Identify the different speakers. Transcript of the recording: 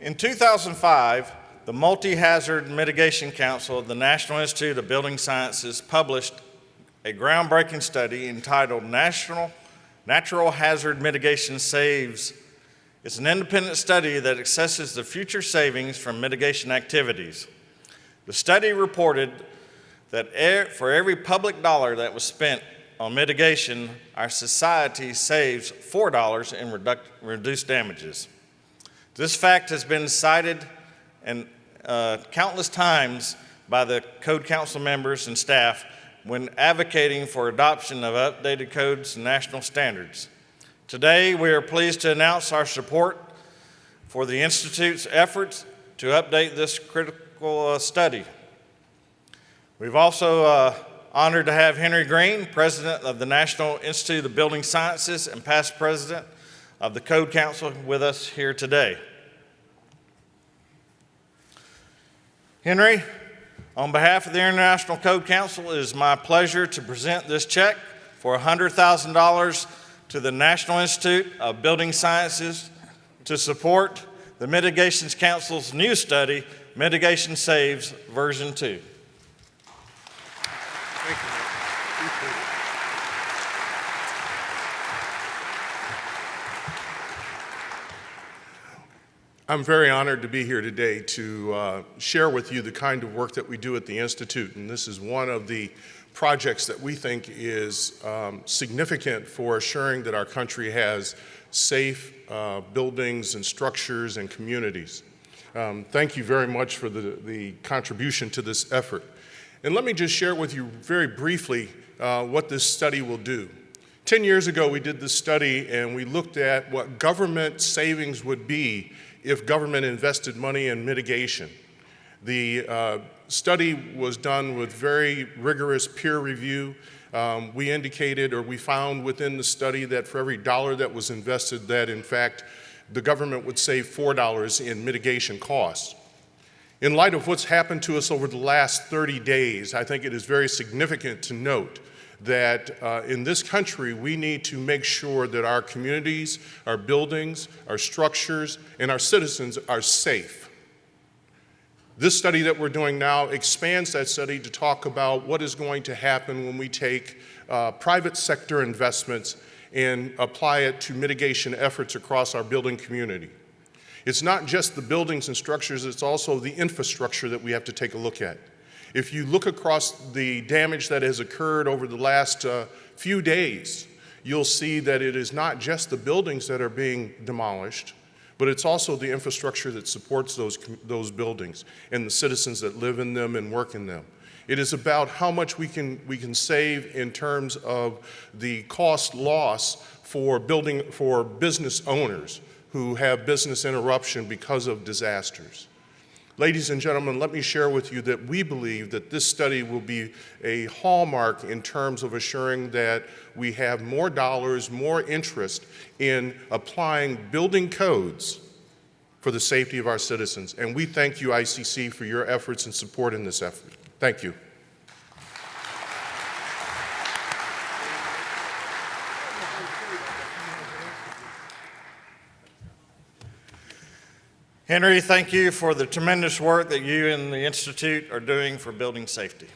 Speaker 1: In 2005, the Multi-hazard Mitigation Council of the National Institute of Building Sciences published a groundbreaking study entitled Natural Hazard Mitigation Saves. It's an independent study that assesses the future savings from mitigation activities. The study reported that for every public dollar that was spent on mitigation, our society saves $4 in reduced damages. This fact has been cited countless times by the Code Council members and staff when advocating for adoption of updated codes and national standards. Today, we are pleased to announce our support for the Institute's efforts to update this critical study. We've also honored to have Henry Green, President of the National Institute of Building Sciences and past President of the Code Council, with us here today. Henry, on behalf of the International Code Council, it is my pleasure to present this check for $100,000 to the National Institute of Building Sciences to support the Mitigation Council's new study, Mitigation Saves, version 2.
Speaker 2: Thank you. I'm very honored to be here today to share with you the kind of work that we do at the Institute, and this is one of the projects that we think is significant for assuring that our country has safe buildings and structures and communities. Thank you very much for the contribution to this effort. And let me just share with you very briefly what this study will do. 10 years ago, we did this study and we looked at what government savings would be if government invested money in mitigation. The study was done with very rigorous peer review. We found within the study that for every dollar that was invested, that in fact, the government would save $4 in mitigation costs. In light of what's happened to us over the last 30 days, I think it is very significant to note that in this country, we need to make sure that our communities, our buildings, our structures, and our citizens are safe. This study that we're doing now expands that study to talk about what is going to happen when we take private sector investments and apply it to mitigation efforts across our building community. It's not just the buildings and structures, it's also the infrastructure that we have to take a look at. If you look across the damage that has occurred over the last few days, you'll see that it is not just the buildings that are being demolished, but it's also the infrastructure that supports those buildings and the citizens that live in them and work in them. It is about how much we can save in terms of the cost loss for business owners who have business interruption because of disasters. Ladies and gentlemen, let me share with you that we believe that this study will be a hallmark in terms of assuring that we have more dollars, more interest in applying building codes for the safety of our citizens. And we thank you, ICC, for your efforts and support in this effort. Thank you.
Speaker 1: Henry, thank you for the tremendous work that you and the Institute are doing for building safety.